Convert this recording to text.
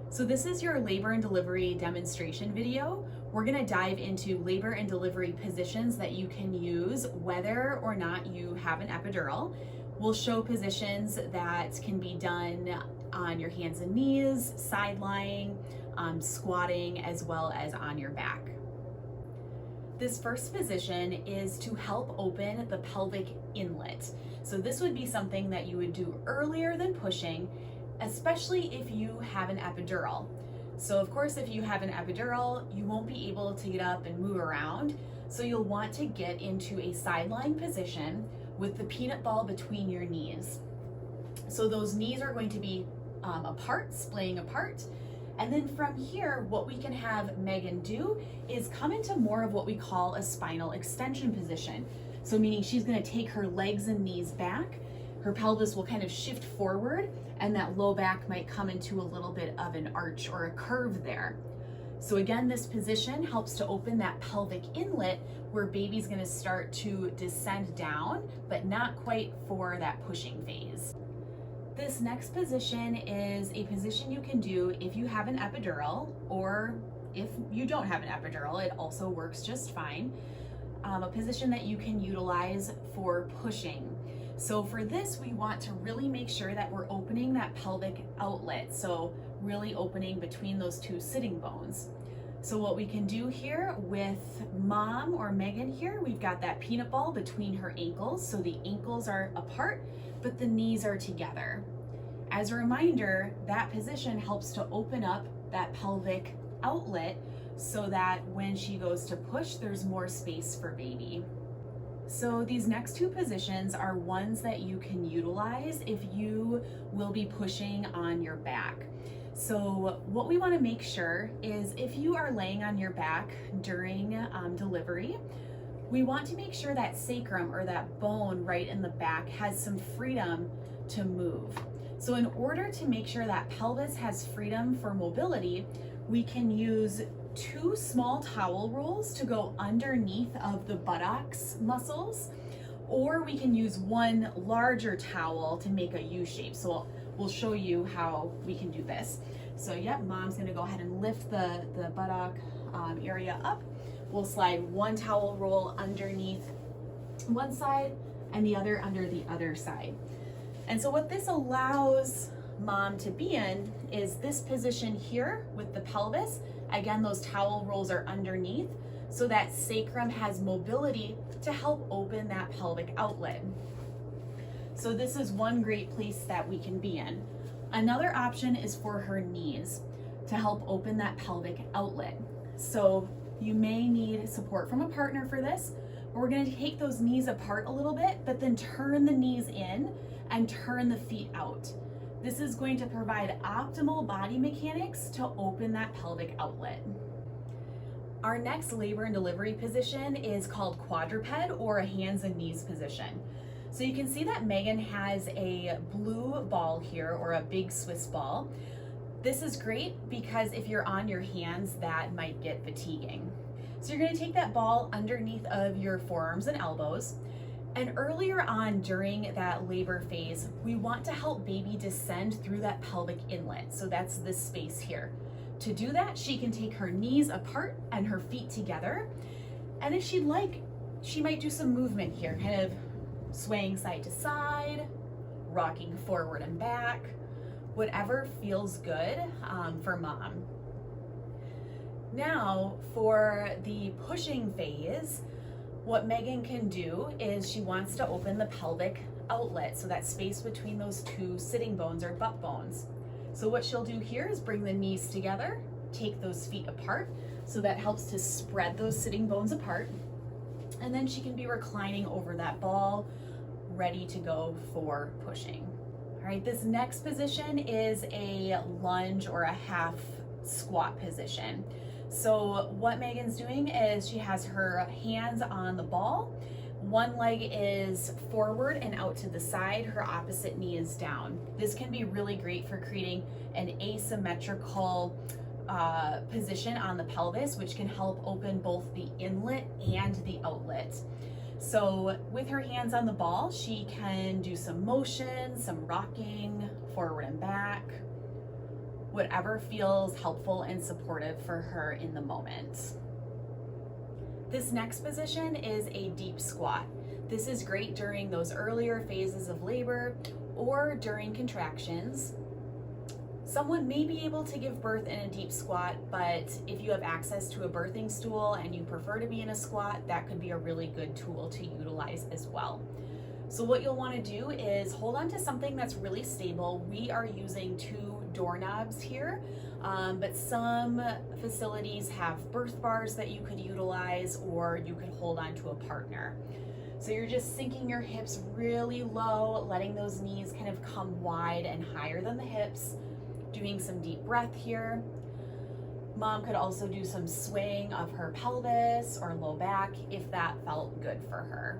So this is your labor and delivery demonstration video. We're gonna dive into labor and delivery positions that you can use whether or not you have an epidural. We'll show positions that can be done on your hands and knees, side lying, squatting, as well as on your back. This first position is to help open the pelvic inlet. So this would be something that you would do earlier than pushing, especially if you have an epidural. So of course, if you have an epidural, you won't be able to get up and move around. So you'll want to get into a sideline position with the peanut ball between your knees. So those knees are going to be apart, splaying apart. And then from here, what we can have Megan do is come into more of what we call a spinal extension position. So meaning she's gonna take her legs and knees back, her pelvis will kind of shift forward, and that low back might come into a little bit of an arch or a curve there. So again, this position helps to open that pelvic inlet where baby's gonna start to descend down, but not quite for that pushing phase. This next position is a position you can do if you have an epidural, or if you don't have an epidural, it also works just fine. A position that you can utilize for pushing. So for this, we want to really make sure that we're opening that pelvic outlet. So really opening between those two sitting bones. So what we can do here with mom or Megan here, we've got that peanut ball between her ankles. So the ankles are apart, but the knees are together. As a reminder, that position helps to open up that pelvic outlet so that when she goes to push, there's more space for baby. So these next two positions are ones that you can utilize if you will be pushing on your back. So what we want to make sure is if you are laying on your back during delivery, we want to make sure that sacrum or that bone right in the back has some freedom to move. So in order to make sure that pelvis has freedom for mobility, we can use two small towel rolls to go underneath of the buttocks muscles, or we can use one larger towel to make a U shape. So we'll show you how we can do this. So yep, mom's gonna go ahead and lift the buttock area up. We'll slide one towel roll underneath one side and the other under the other side. And so what this allows mom to be in is this position here with the pelvis. Again, those towel rolls are underneath so that sacrum has mobility to help open that pelvic outlet. So this is one great place that we can be in. Another option is for her knees to help open that pelvic outlet. So you may need support from a partner for this, but we're gonna take those knees apart a little bit, but then turn the knees in and turn the feet out. This is going to provide optimal body mechanics to open that pelvic outlet. Our next labor and delivery position is called quadruped, or a hands and knees position. So you can see that Megan has a blue ball here, or a big Swiss ball. This is great because if you're on your hands, that might get fatiguing. So you're gonna take that ball underneath of your forearms and elbows. And earlier on during that labor phase, we want to help baby descend through that pelvic inlet. So that's this space here. To do that, she can take her knees apart and her feet together. And if she'd like, she might do some movement here, kind of swaying side to side, rocking forward and back, whatever feels good for mom. Now for the pushing phase, what Megan can do is she wants to open the pelvic outlet, so that space between those two sitting bones or butt bones. So what she'll do here is bring the knees together, take those feet apart, so that helps to spread those sitting bones apart. And then she can be reclining over that ball, ready to go for pushing. All right, this next position is a lunge or a half squat position. So what Megan's doing is she has her hands on the ball. One leg is forward and out to the side, her opposite knee is down. This can be really great for creating an asymmetrical position on the pelvis, which can help open both the inlet and the outlet. So with her hands on the ball, she can do some motion, some rocking, forward and back, whatever feels helpful and supportive for her in the moment. This next position is a deep squat. This is great during those earlier phases of labor or during contractions. Someone may be able to give birth in a deep squat, but if you have access to a birthing stool and you prefer to be in a squat, that could be a really good tool to utilize as well. So what you'll want to do is hold on to something that's really stable. We are using 2 doorknobs here, but some facilities have birth bars that you could utilize, or you could hold on to a partner. So you're just sinking your hips really low, letting those knees kind of come wide and higher than the hips, doing some deep breath here. Mom could also do some swaying of her pelvis or low back if that felt good for her.